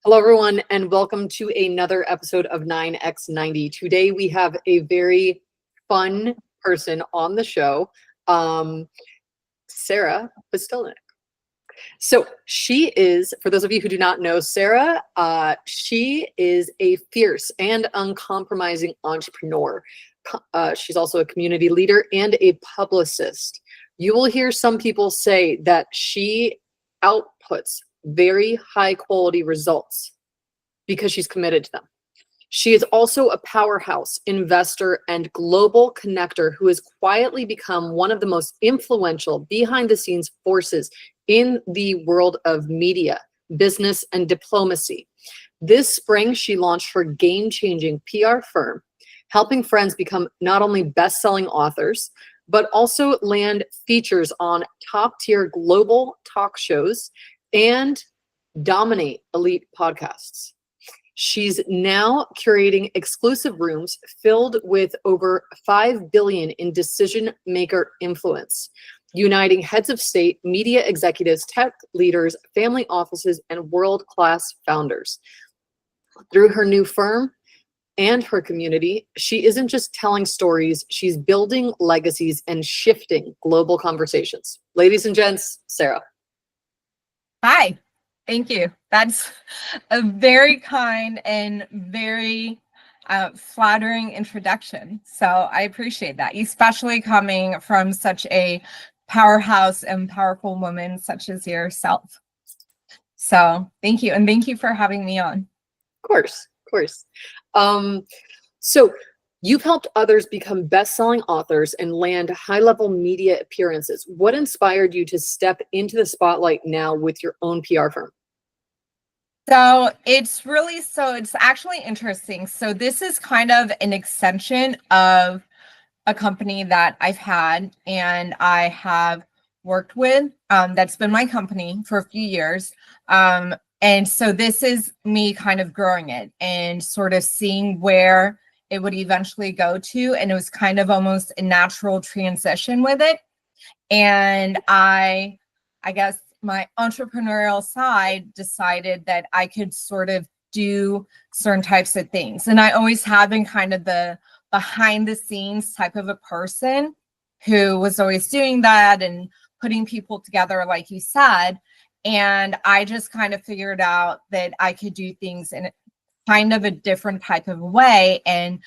Hello, everyone, and welcome to another episode of 9x90. Today, we have a very fun person on the show, Sarah Pustilnik. So she is, for those of you who do not know Sarah, she is a fierce and uncompromising entrepreneur. She's also a community leader and a publicist. You will hear some people say that she outputs very high quality results because she's committed to them. She is also a powerhouse investor and global connector who has quietly become one of the most influential behind the scenes forces in the world of media, business, and diplomacy. This spring, she launched her game-changing PR firm, helping friends become not only best-selling authors, but also land features on top-tier global talk shows and dominate elite podcasts. She's now curating exclusive rooms filled with over 5 billion in decision maker influence, uniting heads of state, media executives, tech leaders, family offices, and world-class founders. Through her new firm and her community, she isn't just telling stories, she's building legacies and shifting global conversations. Ladies and gents, Sarah. Hi, thank you. That's a very kind and very flattering introduction. So I appreciate that, especially coming from such a powerhouse and powerful woman such as yourself. So thank you. And thank you for having me on. Of course, of course. So you've helped others become best-selling authors and land high-level media appearances. What inspired you to step into the spotlight now with your own PR firm? So it's actually interesting. So this is kind of an extension of a company that I've had and I have worked with. That's been my company for a few years. And so this is me kind of growing it and sort of seeing where it would eventually go to. And it was kind of almost a natural transition with it. And I guess my entrepreneurial side decided that I could sort of do certain types of things. And I always have been kind of the behind the scenes type of a person who was always doing that and putting people together, like you said. And I just kind of figured out that I could do things in kind of a different type of way and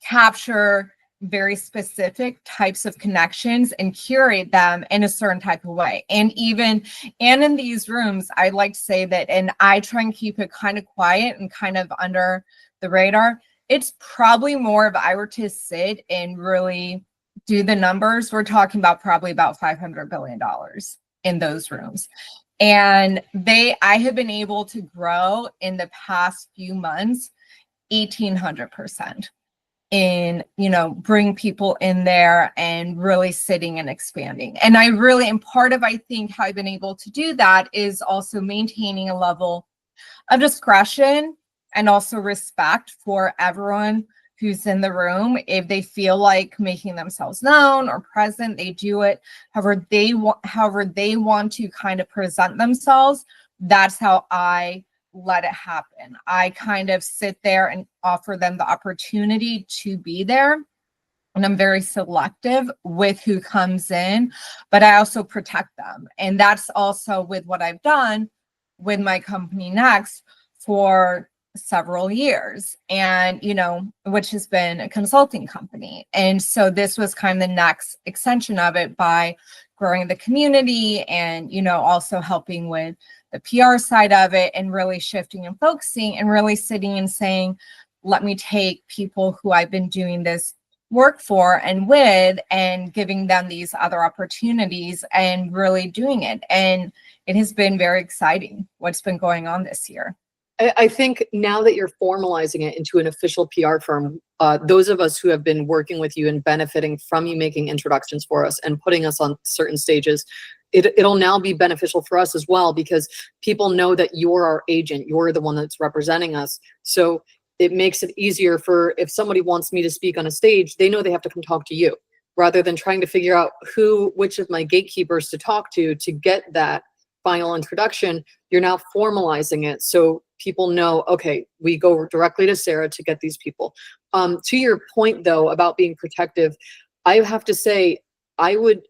capture very specific types of connections and curate them in a certain type of way. And in these rooms, I like to say that, and I try and keep it kind of quiet and kind of under the radar. It's probably more if I were to sit and really do the numbers, we're talking about probably about $500 billion in those rooms. And I have been able to grow in the past few months 1,800%. in, bring people in there and really sitting and expanding. And part of, I think, how I've been able to do that is also maintaining a level of discretion and also respect for everyone who's in the room. If they feel like making themselves known or present, they do it however they want to kind of present themselves. That's how I let it happen. I kind of sit there and offer them the opportunity to be there. And I'm very selective with who comes in, but I also protect them. And that's also with what I've done with my company Next for several years, and which has been a consulting company. And so this was kind of the next extension of it by growing the community and also helping with the PR side of it and really shifting and focusing and really sitting and saying, let me take people who I've been doing this work for and with and giving them these other opportunities and really doing it. And it has been very exciting what's been going on this year. I think now that you're formalizing it into an official PR firm, those of us who have been working with you and benefiting from you making introductions for us and putting us on certain stages, it'll now be beneficial for us as well, because people know that you're our agent, you're the one that's representing us. So it makes it easier for, if somebody wants me to speak on a stage, they know they have to come talk to you, rather than trying to figure out which of my gatekeepers to talk to get that final introduction, you're now formalizing it. So people know, okay, we go directly to Sarah to get these people. To your point though, about being protective, I have to say, I would,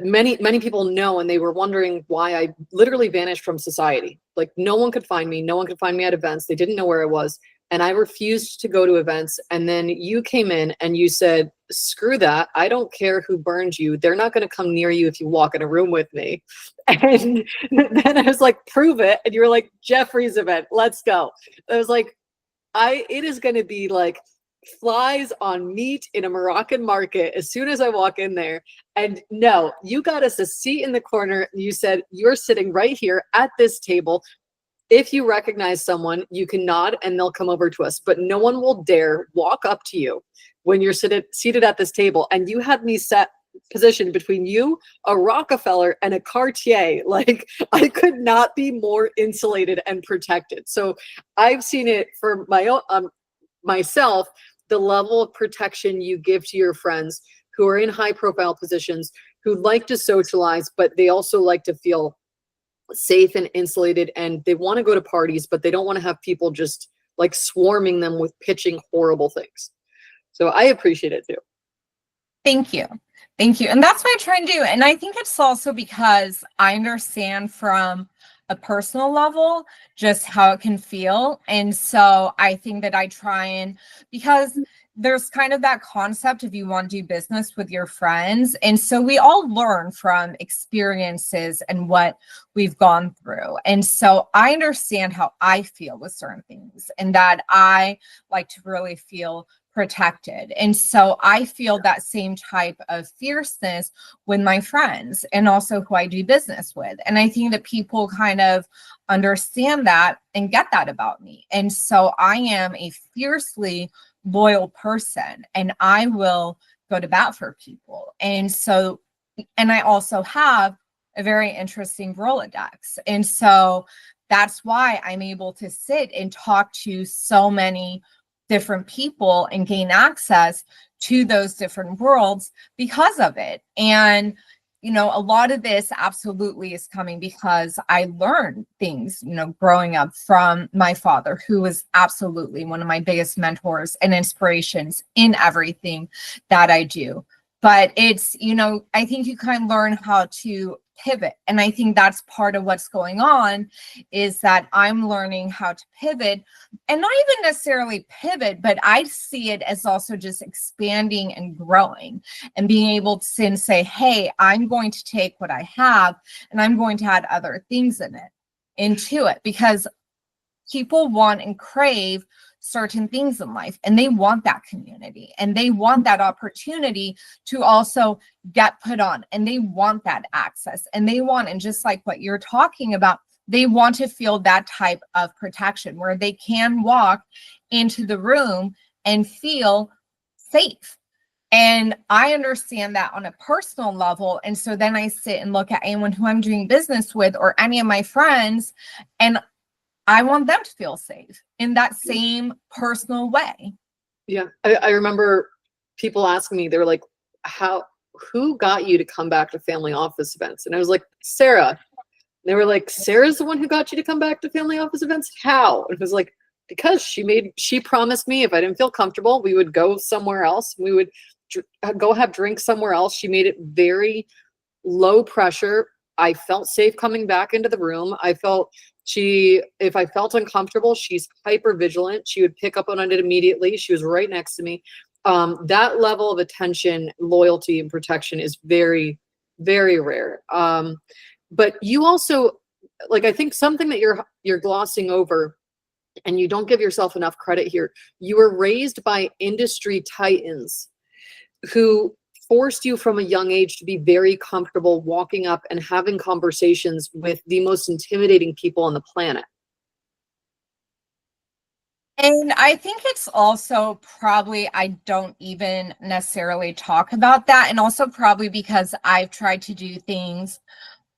many people know, and they were wondering why I literally vanished from society. Like no one could find me. No one could find me at events. They didn't know where I was. And I refused to go to events. And then you came in and you said, screw that. I don't care who burned you. They're not going to come near you if you walk in a room with me. And then I was like, prove it. And you were like, Jeffrey's event, let's go. I was like, it is going to be like flies on meat in a Moroccan market as soon as I walk in there. And no, you got us a seat in the corner. You said, you're sitting right here at this table. If you recognize someone, you can nod and they'll come over to us, but no one will dare walk up to you when you're seated at this table. And you had me set positioned between you, a Rockefeller, and a Cartier. Like I could not be more insulated and protected. So I've seen it for my own, myself, the level of protection you give to your friends who are in high profile positions, who like to socialize, but they also like to feel safe and insulated, and they want to go to parties, but they don't want to have people just like swarming them with pitching horrible things. So I appreciate it too. Thank you. Thank you. And that's what I try and do. And I think it's also because I understand from a personal level just how it can feel. And so I think that I try and, because there's kind of that concept of you want to do business with your friends. And so we all learn from experiences and what we've gone through. And so I understand how I feel with certain things and that I like to really feel protected. And so I feel that same type of fierceness with my friends and also who I do business with. And I think that people kind of understand that and get that about me. And so I am a fiercely loyal person and I will go to bat for people. And so, and I also have a very interesting Rolodex. And so that's why I'm able to sit and talk to so many different people and gain access to those different worlds because of it. And, you know, a lot of this absolutely is coming because I learned things, you know, growing up from my father, who was absolutely one of my biggest mentors and inspirations in everything that I do. But it's, you know, I think you kind of learn how to pivot. And I think that's part of what's going on is that I'm learning how to pivot and not even necessarily pivot, but I see it as also just expanding and growing and being able to sit and say, hey, I'm going to take what I have and I'm going to add other things into it because people want and crave certain things in life and they want that community and they want that opportunity to also get put on and they want that access and they want, and just like what you're talking about, they want to feel that type of protection where they can walk into the room and feel safe. And I understand that on a personal level. And so then I sit and look at anyone who I'm doing business with or any of my friends, and I want them to feel safe in that same personal way. Yeah. I remember people asking me, they were like, who got you to come back to family office events? And I was like, Sarah. And they were like, Sarah's the one who got you to come back to family office events? How? And it was like, because she promised me if I didn't feel comfortable, we would go somewhere else. We would go have drinks somewhere else. She made it very low pressure. I felt safe coming back into the room. If I felt uncomfortable, she's hyper vigilant. She would pick up on it immediately. She was right next to me. That level of attention, loyalty, and protection is very, very rare. But you also, like, I think something that you're glossing over, and you don't give yourself enough credit here. You were raised by industry titans who forced you from a young age to be very comfortable walking up and having conversations with the most intimidating people on the planet. And I think it's also probably, I don't even necessarily talk about that. And also probably because I've tried to do things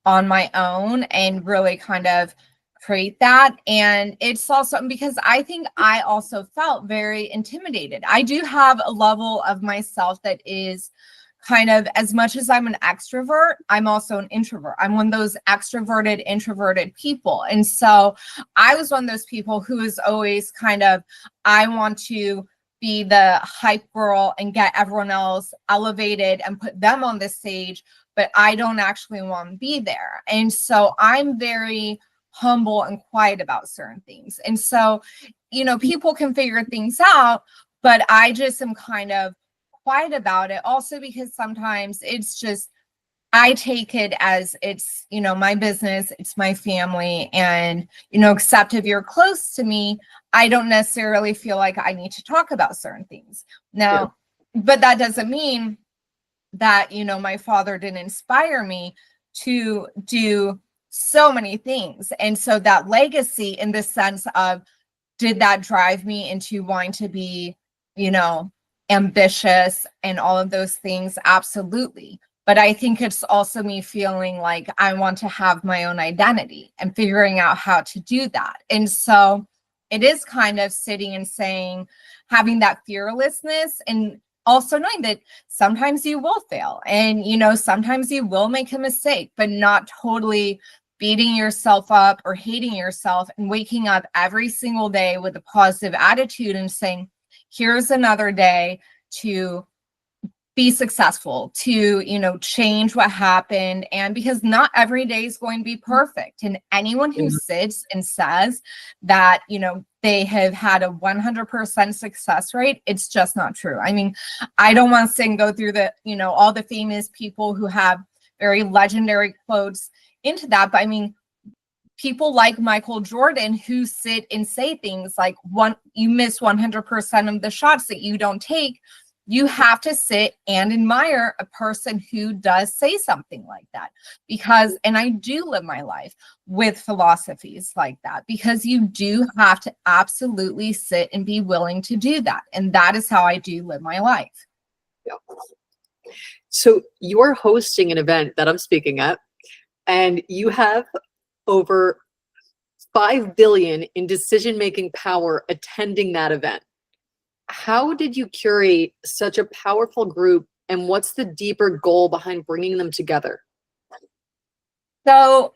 on my own and really kind of create that. And it's also because I think I also felt very intimidated. I do have a level of myself that is kind of, as much as I'm an extrovert, I'm also an introvert. I'm one of those extroverted, introverted people. And so I was one of those people who is always kind of, I want to be the hype girl and get everyone else elevated and put them on the stage, but I don't actually want to be there. And so I'm very humble and quiet about certain things. And so, people can figure things out, but I just am kind of quiet about it. Also, because sometimes it's just, I take it as it's, my business, it's my family. And, except if you're close to me, I don't necessarily feel like I need to talk about certain things. Now, but that doesn't mean that, my father didn't inspire me to do so many things. And so that legacy, in the sense of, did that drive me into wanting to be, ambitious and all of those things? Absolutely. But I think it's also me feeling like I want to have my own identity and figuring out how to do that. And so it is kind of sitting and saying, having that fearlessness, and also knowing that sometimes you will fail and, sometimes you will make a mistake, but not totally beating yourself up or hating yourself, and waking up every single day with a positive attitude and saying, here's another day to be successful, to, change what happened. And because not every day is going to be perfect. And anyone who sits and says that, they have had a 100% success rate, it's just not true. I mean, I don't want to sit and go through the, all the famous people who have very legendary quotes into that. But I mean, people like Michael Jordan, who sit and say things like, you miss 100% of the shots that you don't take. You have to sit and admire a person who does say something like that, because, and I do live my life with philosophies like that, because you do have to absolutely sit and be willing to do that. And that is how I do live my life. Yeah. So you're hosting an event that I'm speaking at, and you have over 5 billion in decision-making power attending that event. How did you curate such a powerful group, and what's the deeper goal behind bringing them together? So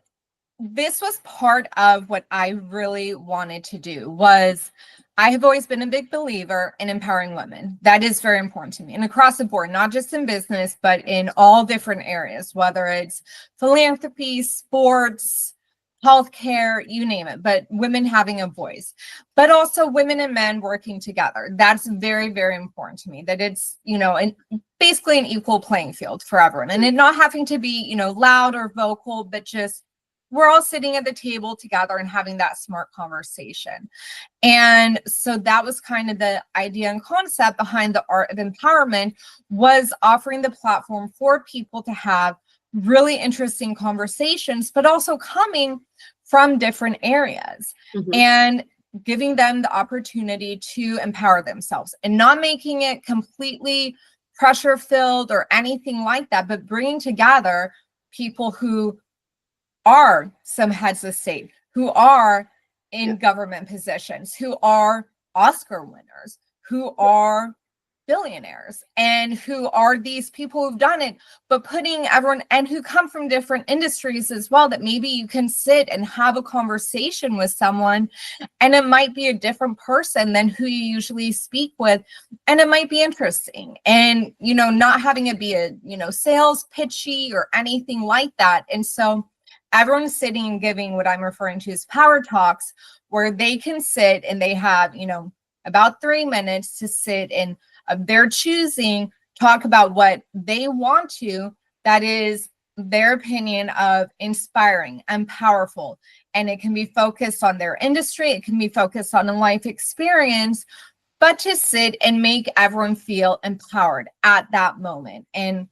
this was part of what I really wanted to do. Was I have always been a big believer in empowering women. That is very important to me, and across the board, not just in business, but in all different areas, whether it's philanthropy, sports, healthcare, you name it, but women having a voice, but also women and men working together. That's very, very important to me, that it's, basically an equal playing field for everyone, and it not having to be, loud or vocal, but just, we're all sitting at the table together and having that smart conversation. And so that was kind of the idea and concept behind the Art of Empowerment, was offering the platform for people to have really interesting conversations, but also coming from different areas, and giving them the opportunity to empower themselves, and not making it completely pressure filled or anything like that, but bringing together people who are some heads of state, who are in government positions, who are Oscar winners, who are billionaires, and who are these people who've done it, but putting everyone, and who come from different industries as well, that maybe you can sit and have a conversation with someone, and it might be a different person than who you usually speak with, and it might be interesting, and not having it be a sales pitchy or anything like that. And so everyone's sitting and giving what I'm referring to as power talks, where they can sit and they have about 3 minutes to sit and, of their choosing, talk about what they want to, that is their opinion of inspiring and powerful. And it can be focused on their industry, it can be focused on a life experience, but to sit and make everyone feel empowered at that moment. And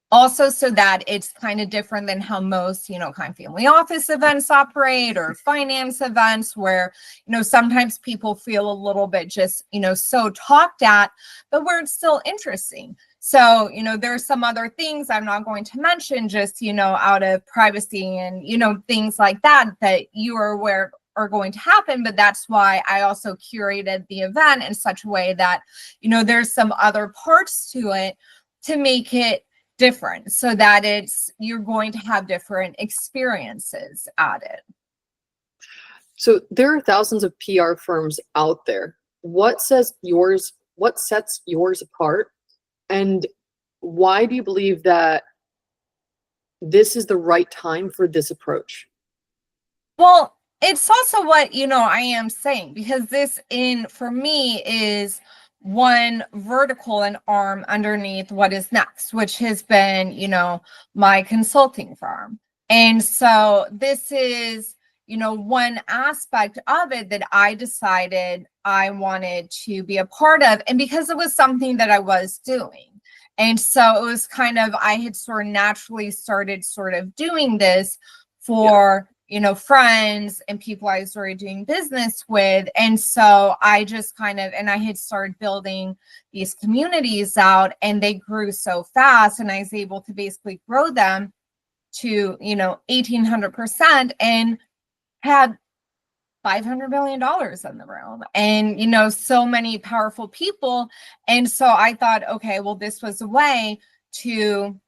also, so that it's kind of different than how most, kind of family office events operate, or finance events, where, sometimes people feel a little bit just, so talked at, but where it's still interesting. So, there's some other things I'm not going to mention, just, out of privacy and, things like that, that you are aware are going to happen. But that's why I also curated the event in such a way that, there's some other parts to it to make it different so that you're going to have different experiences at it. So there are thousands of PR firms out there. What sets yours apart? And why do you believe that this is the right time for this approach? Well, it's also what, I am saying, because for me, is one vertical and arm underneath what is next, which has been, my consulting firm. And so this is, one aspect of it that I decided I wanted to be a part of. And because it was something that I was doing. And so it was kind of, I had sort of naturally started sort of doing this for, friends and people I was already doing business with. And so I just kind of, and I had started building these communities out, and they grew so fast, and I was able to basically grow them to, 1,800%, and had $500 million in the room, and, so many powerful people. And so I thought, okay, well, this was a way to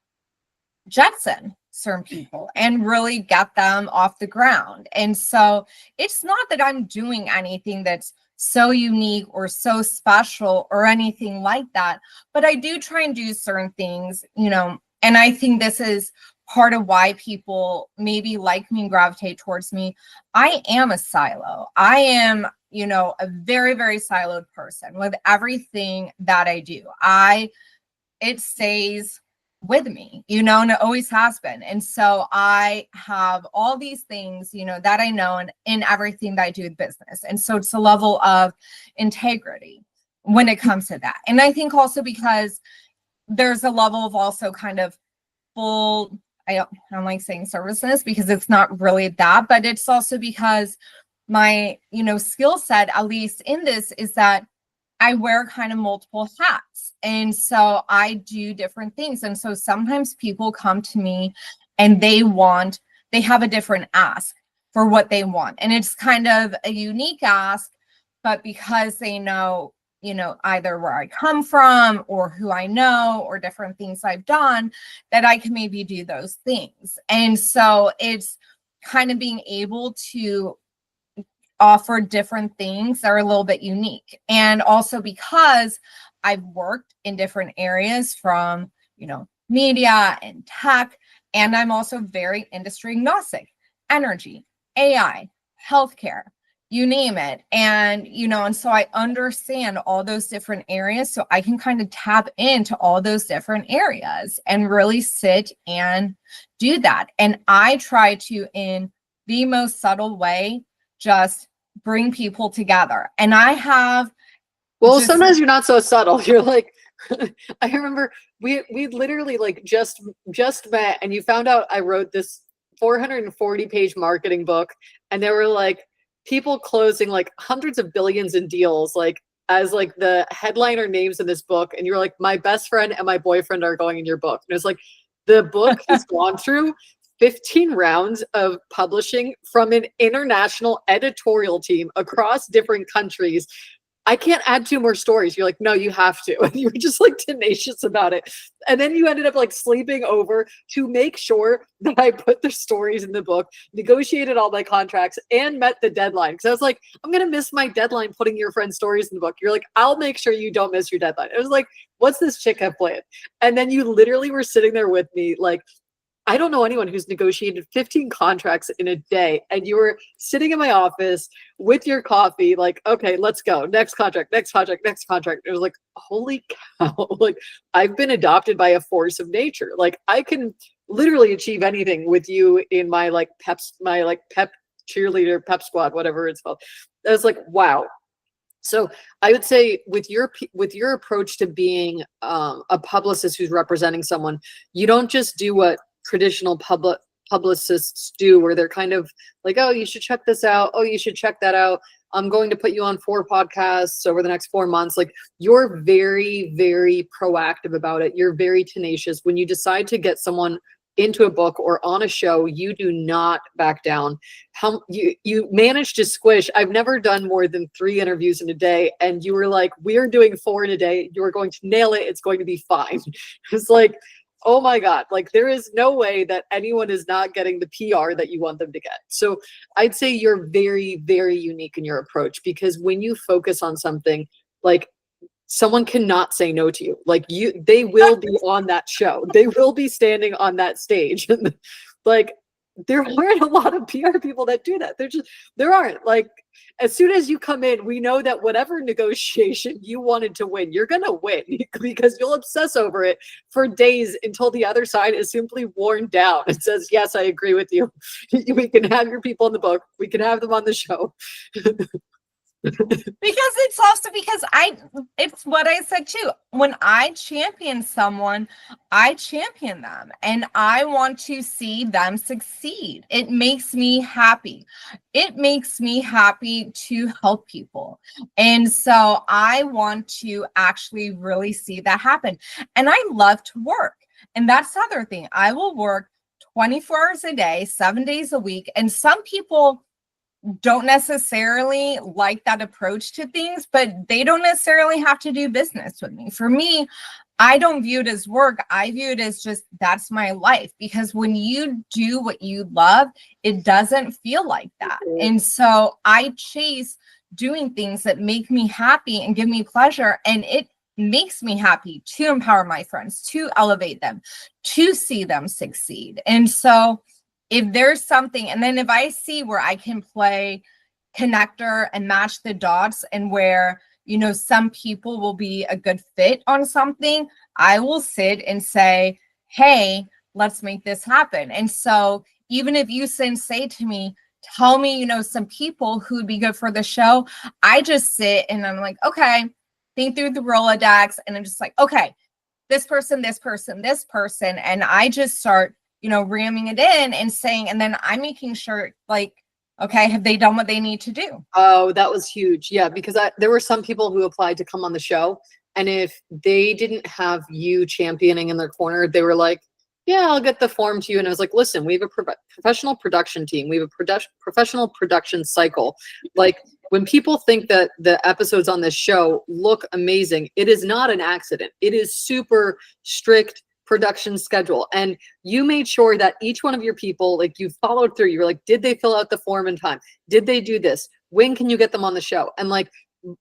jetson certain people and really get them off the ground. And so it's not that I'm doing anything that's so unique or so special or anything like that, but I do try and do certain things, and I think this is part of why people maybe like me and gravitate towards me. I am a silo. I am, a very, very siloed person with everything that I do. It stays with me, and it always has been. And so I have all these things, that I know in everything that I do with business. And so it's a level of integrity when it comes to that. And I think also because there's a level of also kind of full, I don't like saying services because it's not really that, but it's also because my, skill set, at least in this, is that I wear kind of multiple hats. And so I do different things. And so sometimes people come to me and they have a different ask for what they want. And it's kind of a unique ask, but because they know, either where I come from or who I know or different things I've done, that I can maybe do those things. And so it's kind of being able to offer different things that are a little bit unique. And also because I've worked in different areas from, media and tech, and I'm also very industry agnostic, energy, AI, healthcare, you name it. And, and so I understand all those different areas. So I can kind of tap into all those different areas and really sit and do that. And I try to, in the most subtle way, just bring people together. And I have sometimes you're not so subtle. You're like, I remember we literally like just met, and you found out I wrote this 440-page marketing book, and there were like people closing like hundreds of billions in deals, like as like the headliner names in this book, and you're like, my best friend and my boyfriend are going in your book. And it's like, the book has gone through 15 rounds of publishing from an international editorial team across different countries. I can't add 2 more stories. You're like, no, you have to. And you were just like tenacious about it. And then you ended up like sleeping over to make sure that I put the stories in the book, negotiated all my contracts, and met the deadline. Because I was like, I'm going to miss my deadline putting your friend's stories in the book. You're like, I'll make sure you don't miss your deadline. It was like, what's this chick have planned? And then you literally were sitting there with me like, I don't know anyone who's negotiated 15 contracts in a day. And you were sitting in my office with your coffee, like, okay, let's go. Next contract, next contract, next contract. It was like, holy cow. Like, I've been adopted by a force of nature. Like, I can literally achieve anything with you in my pep cheerleader, pep squad, whatever it's called. I was like, wow. So I would say with your approach to being a publicist who's representing someone, you don't just do what traditional publicists do, where they're kind of like, oh, you should check this out. Oh, you should check that out. I'm going to put you on 4 podcasts over the next 4 months. Like, you're very, very proactive about it. You're very tenacious. When you decide to get someone into a book or on a show, you do not back down. How you managed to squish. I've never done more than 3 interviews in a day, and you were like, we're doing 4 in a day. You are going to nail it. It's going to be fine. It's like, oh my God, like there is no way that anyone is not getting the PR that you want them to get. So I'd say you're very, very unique in your approach, because when you focus on something, like someone cannot say no to you. Like they will be on that show. They will be standing on that stage. Like there aren't a lot of PR people that do that. There aren't. Like as soon as you come in, we know that whatever negotiation you wanted to win, you're going to win, because you'll obsess over it for days until the other side is simply worn down and says, yes, I agree with you. We can have your people in the book. We can have them on the show. Because it's also because it's what I said too. When I champion someone, I champion them and I want to see them succeed. It makes me happy. It makes me happy to help people. And so I want to actually really see that happen. And I love to work. And that's the other thing. I will work 24 hours a day, 7 days a week. And some people don't necessarily like that approach to things, but they don't necessarily have to do business with me. For me, I don't view it as work. I view it as just, that's my life. Because when you do what you love, it doesn't feel like that. And so I chase doing things that make me happy and give me pleasure. And it makes me happy to empower my friends, to elevate them, to see them succeed. And so if there's something, and then if I see where I can play connector and match the dots, and where, you know, some people will be a good fit on something, I will sit and say, hey, let's make this happen. And so even if you say to me, tell me, you know, some people who would be good for the show, I just sit and I'm like, okay, think through the Rolodex. And I'm just like, okay, this person, this person, this person. And I just start, you know, ramming it in and saying, and then I'm making sure, like, okay, have they done what they need to do? Oh, that was huge. Yeah, because there were some people who applied to come on the show, and if they didn't have you championing in their corner, they were like, yeah, I'll get the form to you. And I was like, listen, we have a professional production team. We have a professional production cycle. Like when people think that the episodes on this show look amazing, it is not an accident. It is super strict production schedule. And you made sure that each one of your people, like you followed through, you were like, did they fill out the form in time? Did they do this? When can you get them on the show? And like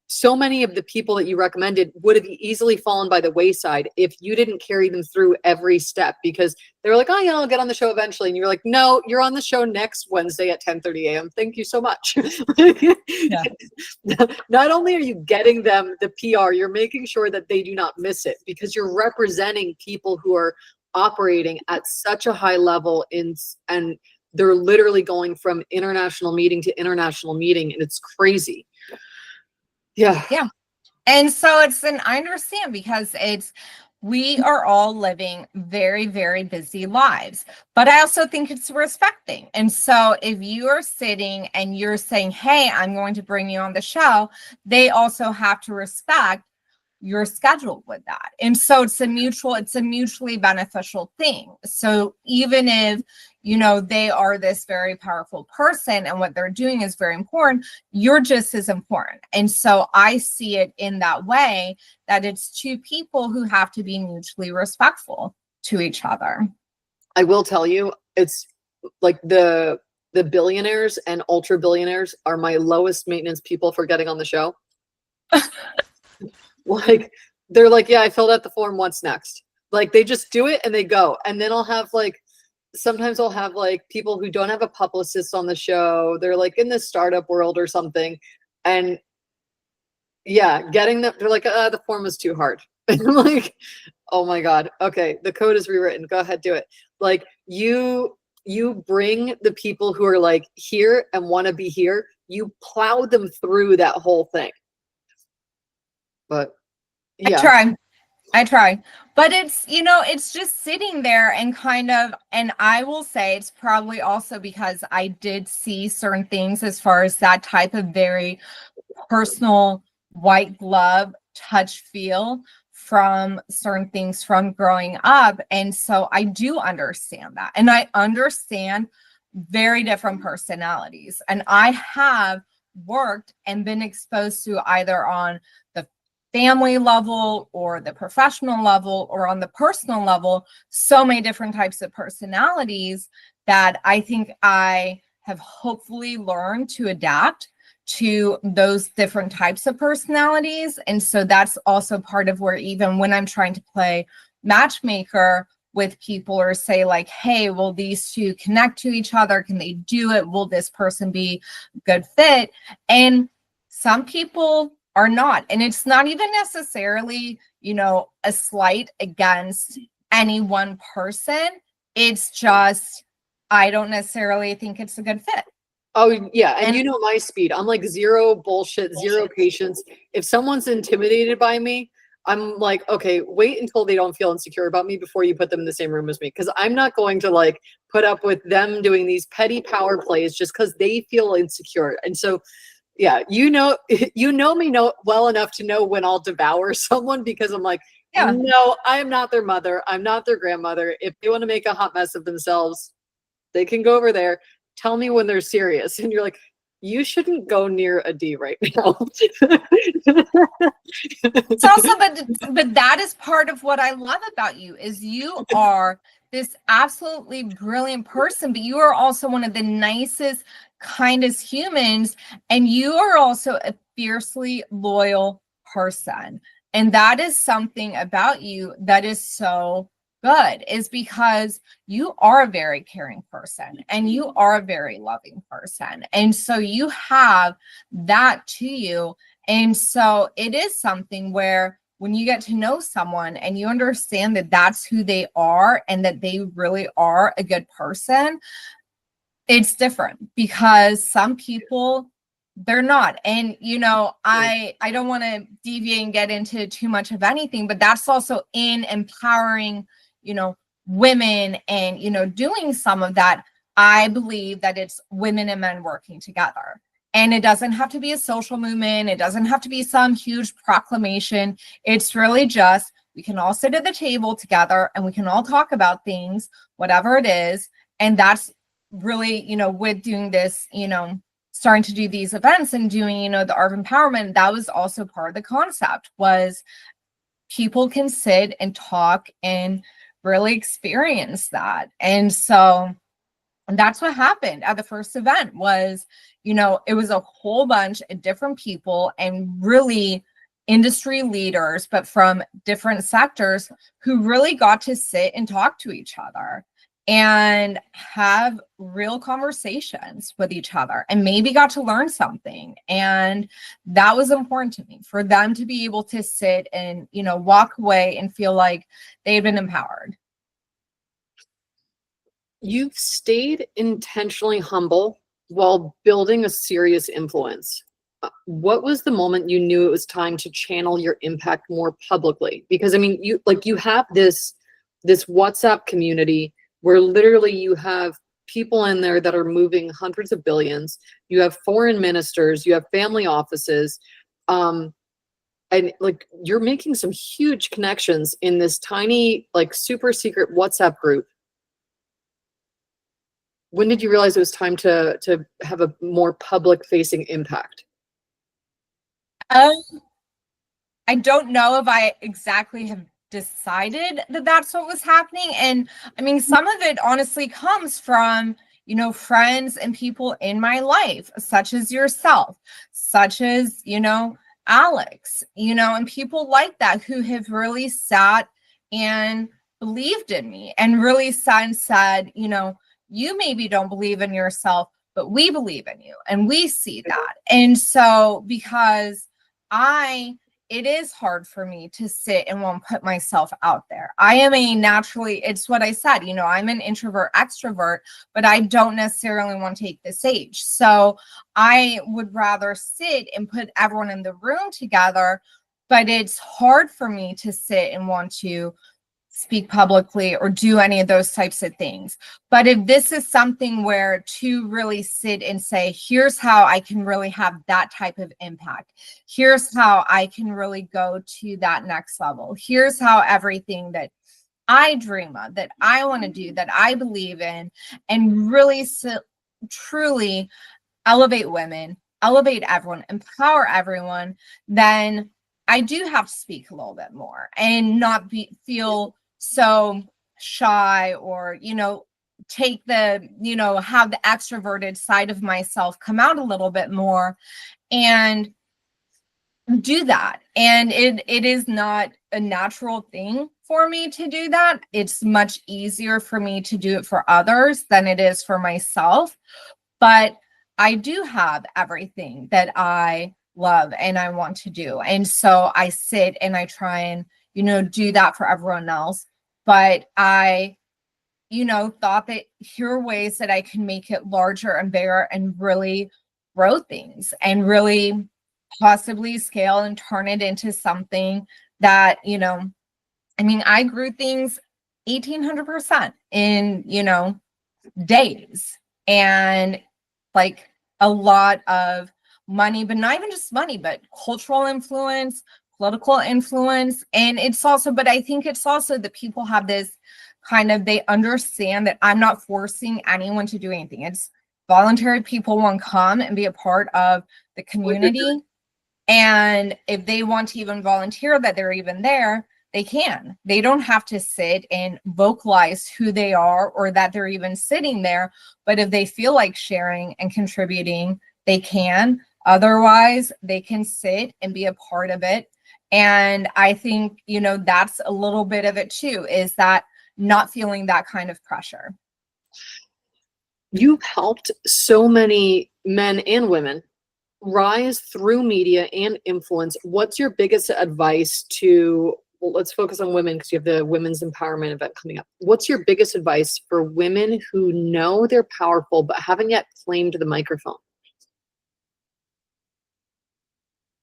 so many of the people that you recommended would have easily fallen by the wayside if you didn't carry them through every step, because they were like, oh yeah, I'll get on the show eventually. And you're like, no, you're on the show next Wednesday at 10:30 a.m. Thank you so much. Yeah. Not only are you getting them the PR, you're making sure that they do not miss it, because you're representing people who are operating at such a high level and they're literally going from international meeting to international meeting, and it's crazy. Yeah. Yeah. And so I understand, because we are all living very, very busy lives, but I also think it's respecting. And so if you are sitting and you're saying, hey, I'm going to bring you on the show, they also have to respect your schedule with that. And so it's a mutually beneficial thing. So even if, you know, they are this very powerful person and what they're doing is very important, you're just as important. And so I see it in that way, that it's two people who have to be mutually respectful to each other. I will tell you, it's like the billionaires and ultra billionaires are my lowest maintenance people for getting on the show. Like they're like, yeah, I filled out the form, what's next? Like they just do it and they go. And then sometimes I'll have like people who don't have a publicist on the show. They're like in the startup world or something. And yeah, getting them, they're like, the form was too hard. And I'm like, oh my God. Okay. The code is rewritten. Go ahead, do it. Like you bring the people who are like here and want to be here. You plow them through that whole thing. But yeah. I try, but it's, you know, it's just sitting there and and I will say it's probably also because I did see certain things as far as that type of very personal white glove touch feel from certain things from growing up. And so I do understand that. And I understand very different personalities. And I have worked and been exposed to either on the family level or the professional level or on the personal level, so many different types of personalities that I think I have hopefully learned to adapt to those different types of personalities. And so that's also part of where, even when I'm trying to play matchmaker with people or say like, hey, will these two connect to each other? Can they do it? Will this person be a good fit? And some people are not. And it's not even necessarily, a slight against any one person. It's just, I don't necessarily think it's a good fit. Oh yeah, and you know my speed. I'm like zero bullshit, zero patience. If someone's intimidated by me, I'm like, okay, wait until they don't feel insecure about me before you put them in the same room as me. Because I'm not going to like put up with them doing these petty power plays just because they feel insecure. And so, yeah, you know me well enough to know when I'll devour someone, because I'm like, no, I am not their mother. I'm not their grandmother. If they want to make a hot mess of themselves, they can go over there. Tell me when they're serious. And you're like, you shouldn't go near a D right now. It's also, but that is part of what I love about you, is you are this absolutely brilliant person, but you are also one of the nicest, kindest humans. And you are also a fiercely loyal person. And that is something about you that is so good, is because you are a very caring person and you are a very loving person. And so you have that to you. And so it is something where when you get to know someone and you understand that that's who they are and that they really are a good person, it's different, because some people, they're not. And I don't want to deviate and get into too much of anything, but that's also in empowering women and doing some of that. I believe that it's women and men working together. And it doesn't have to be a social movement. It doesn't have to be some huge proclamation. It's really just, we can all sit at the table together and we can all talk about things, whatever it is. And that's really, with doing this, starting to do these events and doing, the art of empowerment, that was also part of the concept, was people can sit and talk and really experience that. And so that's what happened at the first event. Was it was a whole bunch of different people and really industry leaders, but from different sectors, who really got to sit and talk to each other and have real conversations with each other, and maybe got to learn something. And that was important to me, for them to be able to sit and walk away and feel like they've been empowered. You've stayed intentionally humble while building a serious influence. What was the moment you knew it was time to channel your impact more publicly? Because I mean, you have this WhatsApp community where literally you have people in there that are moving hundreds of billions. You have foreign ministers, you have family offices, and like you're making some huge connections in this tiny, like super secret WhatsApp group. When did you realize it was time to have a more public facing impact? I don't know if I exactly have decided that that's what was happening. And I mean, some of it honestly comes from, friends and people in my life, such as yourself, such as, Alex, and people like that, who have really sat and believed in me and really sat and said, you maybe don't believe in yourself, but we believe in you and we see that. And so, because it is hard for me to sit and won't put myself out there. I am it's what I said, I'm an introvert extrovert, but I don't necessarily want to take the stage. So I would rather sit and put everyone in the room together, but it's hard for me to sit and want to speak publicly or do any of those types of things. But if this is something where to really sit and say, here's how I can really have that type of impact. Here's how I can really go to that next level. Here's how everything that I dream of, that I want to do, that I believe in, and really truly elevate women, elevate everyone, empower everyone, then I do have to speak a little bit more and not feel so shy, or, take the, have the extroverted side of myself come out a little bit more and do that. And it is not a natural thing for me to do that. It's much easier for me to do it for others than it is for myself. But I do have everything that I love and I want to do. And so I sit and I try and, do that for everyone else. But I, thought that here are ways that I can make it larger and bigger and really grow things and really possibly scale and turn it into something that, I grew things 1,800% in, days, and like a lot of money, but not even just money, but cultural influence, political influence. And it's also, but I think it's also that people have this kind of, they understand that I'm not forcing anyone to do anything. It's voluntary. People want to come and be a part of the community. And if they want to even volunteer that they're even there, they can. They don't have to sit and vocalize who they are or that they're even sitting there. But if they feel like sharing and contributing, they can. Otherwise, they can sit and be a part of it. And I think, that's a little bit of it too, is that not feeling that kind of pressure. You've helped so many men and women rise through media and influence. What's your biggest advice to, well, let's focus on women because you have the women's empowerment event coming up. What's your biggest advice for women who know they're powerful but haven't yet claimed the microphone?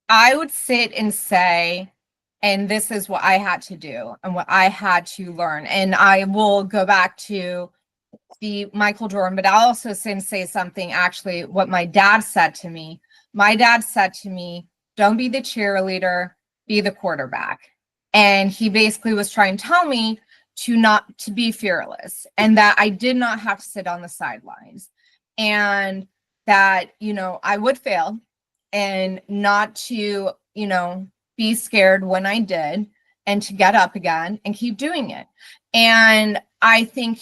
I would sit and say, and this is what I had to do and what I had to learn. And I will go back to the Michael Jordan, but I'll also say something, actually, what my dad said to me. My dad said to me, don't be the cheerleader, be the quarterback. And he basically was trying to tell me to be fearless, and that I did not have to sit on the sidelines, and that, I would fail, and not to, be scared when I did, and to get up again and keep doing it. And I think,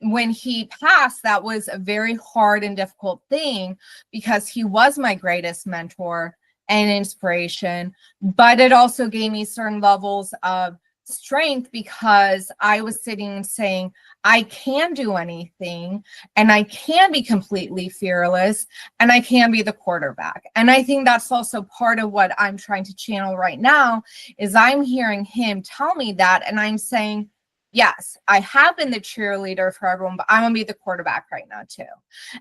when he passed, that was a very hard and difficult thing because he was my greatest mentor and inspiration. But it also gave me certain levels of strength because I was sitting and saying, I can do anything, and I can be completely fearless, and I can be the quarterback. And I think that's also part of what I'm trying to channel right now, is I'm hearing him tell me that, and I'm saying, yes, I have been the cheerleader for everyone, but I want to be the quarterback right now too.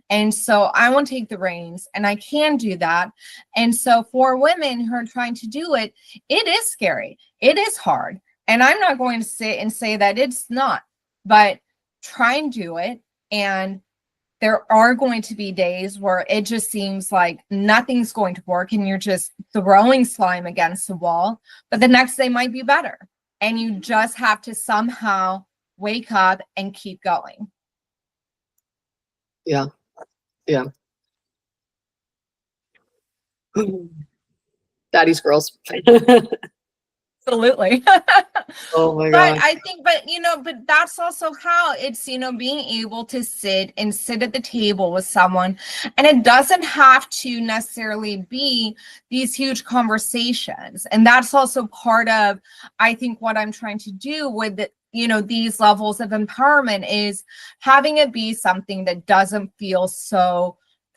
And so I want to take the reins, and I can do that. And so for women who are trying to do it, it is scary. It is hard. And I'm not going to sit and say that it's not, but try and do it. And there are going to be days where it just seems like nothing's going to work and you're just throwing slime against the wall, but the next day might be better. And you just have to somehow wake up and keep going. Yeah. Yeah. Daddy's girls. Absolutely. Oh my But God. I think, but that's also how it's, being able to sit at the table with someone. And it doesn't have to necessarily be these huge conversations. And that's also part of, I think, what I'm trying to do with the, these levels of empowerment is having it be something that doesn't feel so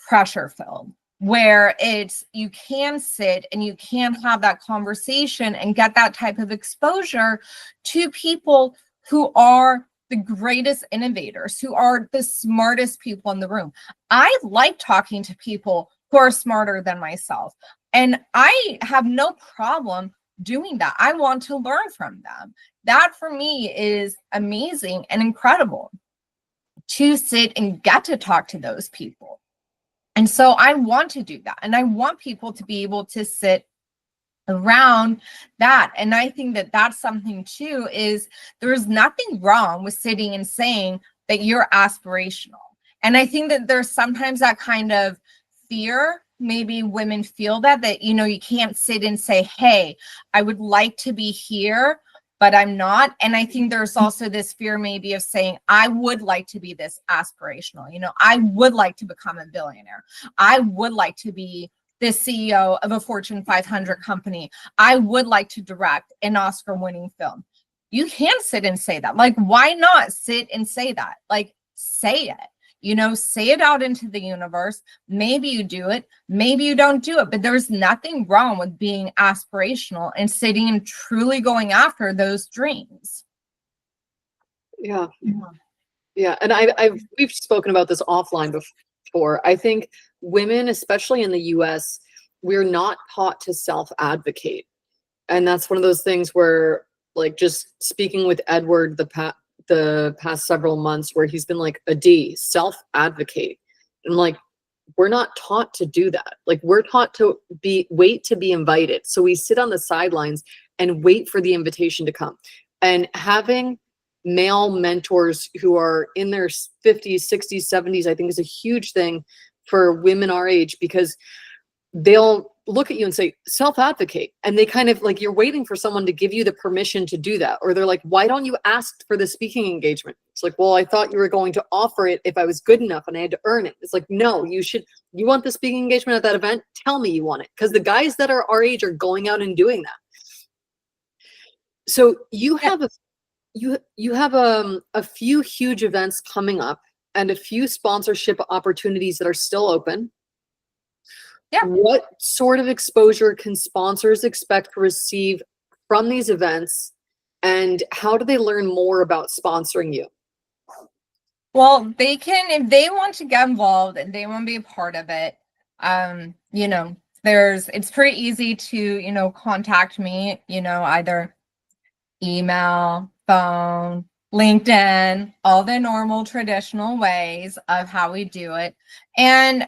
pressure filled, where it's, you can sit and you can have that conversation and get that type of exposure to people who are the greatest innovators, who are the smartest people in the room. I like talking to people who are smarter than myself, and I have no problem doing that. I want to learn from them. That for me is amazing and incredible to sit and get to talk to those people. And so I want to do that. And I want people to be able to sit around that. And I think that that's something too, is there's nothing wrong with sitting and saying that you're aspirational. And I think that there's sometimes that kind of fear, maybe women feel that, you know, you can't sit and say, hey, I would like to be here, but I'm not. And I think there's also this fear maybe of saying, I would like to be this aspirational, you know, I would like to become a billionaire. I would like to be the CEO of a Fortune 500 company. I would like to direct an Oscar-winning film. You can sit and say that. Like, why not sit and say that? Like, say it. You know, say it out into the universe. Maybe you do it, maybe you don't do it, but there's nothing wrong with being aspirational and sitting and truly going after those dreams. Yeah. Yeah. And we've spoken about this offline before. I think women, especially in the US, we're not taught to self-advocate. And that's one of those things where, like, just speaking with Edward the past several months, where he's been like, self-advocate. And I'm like, we're not taught to do that. Like, we're taught to wait to be invited. So we sit on the sidelines and wait for the invitation to come. And having male mentors who are in their 50s, 60s, 70s, I think is a huge thing for women our age, because they'll look at you and say, self-advocate. And they kind of like, you're waiting for someone to give you the permission to do that. Or they're like, why don't you ask for the speaking engagement? It's like, well, I thought you were going to offer it if I was good enough and I had to earn it. It's like, no, you want the speaking engagement at that event? Tell me you want it. Because the guys that are our age are going out and doing that. So you have a few huge events coming up and a few sponsorship opportunities that are still open. Yeah. What sort of exposure can sponsors expect to receive from these events, and how do they learn more about sponsoring you? Well, they can, if they want to get involved and they want to be a part of it, you know, it's pretty easy to, you know, contact me, you know, either email, phone, LinkedIn, all the normal traditional ways of how we do it. And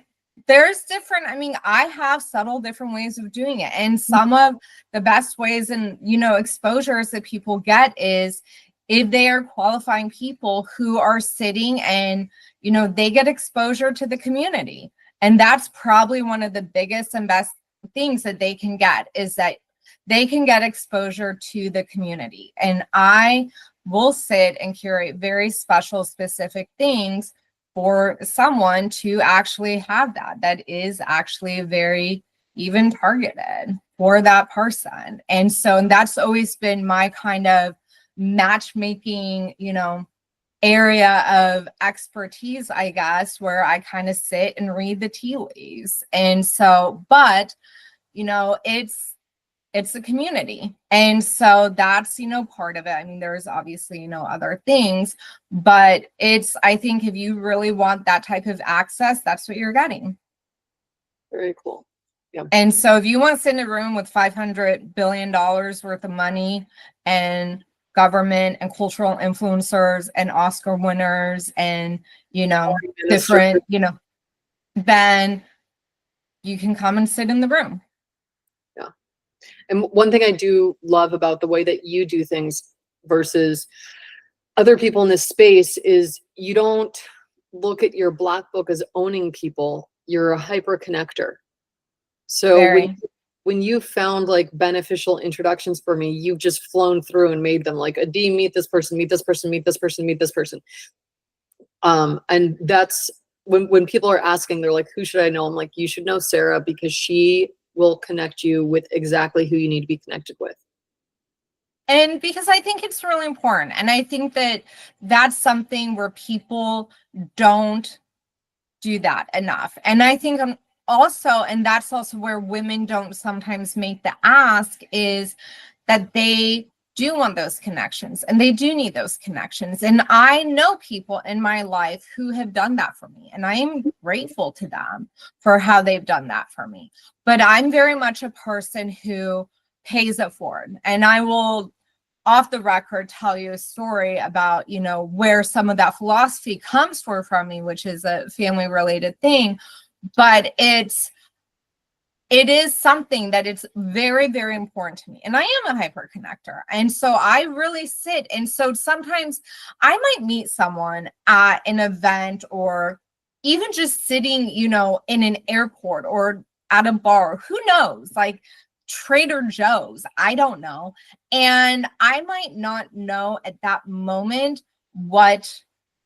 there's different, I mean, I have subtle different ways of doing it. And some of the best ways and, you know, exposures that people get is if they are qualifying people who are sitting and, you know, they get exposure to the community. And that's probably one of the biggest and best things that they can get, is that they can get exposure to the community. And I will sit and curate very special, specific things for someone to actually have that is actually very even targeted for that person. And so that's always been my kind of matchmaking, you know, area of expertise, I guess, where I kind of sit and read the tea leaves. And so, but, you know, it's a community. And so that's, you know, part of it. I mean, there's obviously, you know, other things, but I think if you really want that type of access, that's what you're getting. Very cool. Yeah. And so if you want to sit in a room with $500 billion worth of money and government and cultural influencers and Oscar winners and, you know, different, you know, then you can come and sit in the room. And one thing I do love about the way that you do things versus other people in this space is you don't look at your black book as owning people. You're a hyper connector. So when you found like beneficial introductions for me, you've just flown through and made them like, Adi, meet this person, meet this person, meet this person, meet this person. And that's when people are asking, they're like, who should I know? I'm like, you should know Sarah, because she will connect you with exactly who you need to be connected with. And because I think it's really important. And I think that that's something where people don't do that enough. And I think also, and that's also where women don't sometimes make the ask, is that they do want those connections and they do need those connections. And I know people in my life who have done that for me, and I am grateful to them for how they've done that for me. But I'm very much a person who pays it forward. And I will, off the record, tell you a story about, you know, where some of that philosophy comes from me, which is a family related thing. But it is something that it's very, very important to me. And I am a hyper connector. And so I really sit. And so sometimes I might meet someone at an event, or even just sitting, you know, in an airport or at a bar, who knows, like Trader Joe's, I don't know. And I might not know at that moment what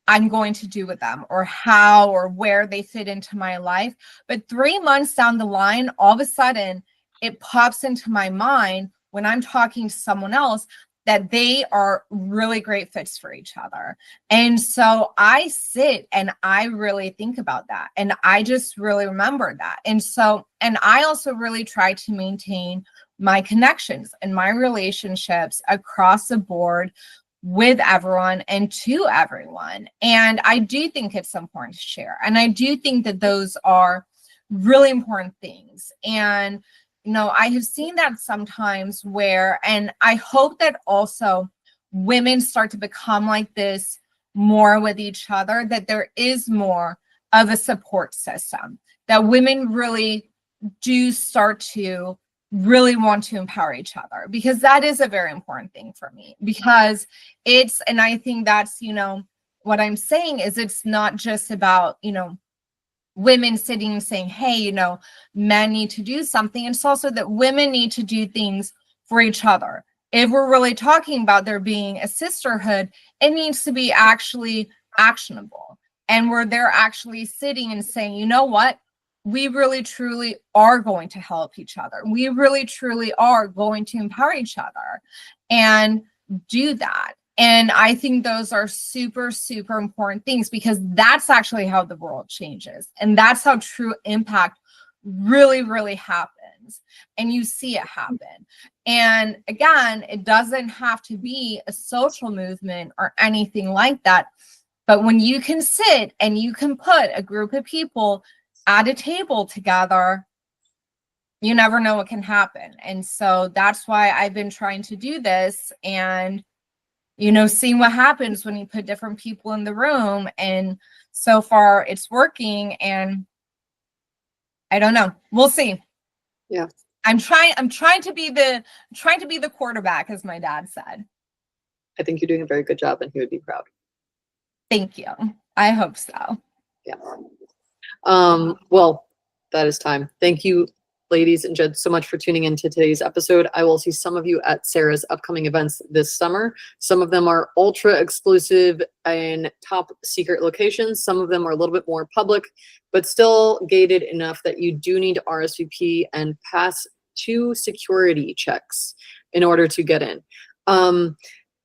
I'm going to do with them, or how or where they fit into my life. But 3 months down the line, all of a sudden, it pops into my mind when I'm talking to someone else that they are really great fits for each other. And so I sit and I really think about that. And I just really remember that. And so, and I also really try to maintain my connections and my relationships across the board with everyone and to everyone. And I do think it's important to share. And I do think that those are really important things. And, you know, I have seen that sometimes where, and I hope that also women start to become like this more with each other, that there is more of a support system, that women really do start to really want to empower each other, because that is a very important thing for me. Because it's, and I think that's, you know, what I'm saying is it's not just about, you know, women sitting and saying, hey, you know, men need to do something. It's also that women need to do things for each other. If we're really talking about there being a sisterhood, it needs to be actually actionable. And where they're actually sitting and saying, you know what? We really truly are going to help each other. We really truly are going to empower each other and do that. And I think those are super, super important things, because that's actually how the world changes. And that's how true impact really, really happens. And you see it happen. And again, it doesn't have to be a social movement or anything like that. But when you can sit and you can put a group of people at a table together, you never know what can happen. And so that's why I've been trying to do this, and, you know, seeing what happens when you put different people in the room. And so far it's working, and I don't know. We'll see. Yeah. I'm trying to be the quarterback, as my dad said. I think you're doing a very good job, and he would be proud. Thank you. I hope so. Yeah. Well, that is time. Thank you, ladies and gents, so much for tuning into today's episode. I will see some of you at Sarah's upcoming events this summer. Some of them are ultra exclusive and top secret locations. Some of them are a little bit more public, but still gated enough that you do need to RSVP and pass 2 security checks in order to get in.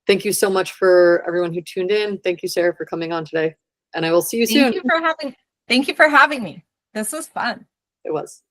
Thank you so much for everyone who tuned in. Thank you, Sarah, for coming on today. And I will see you soon. Thank you for having me. This was fun. It was.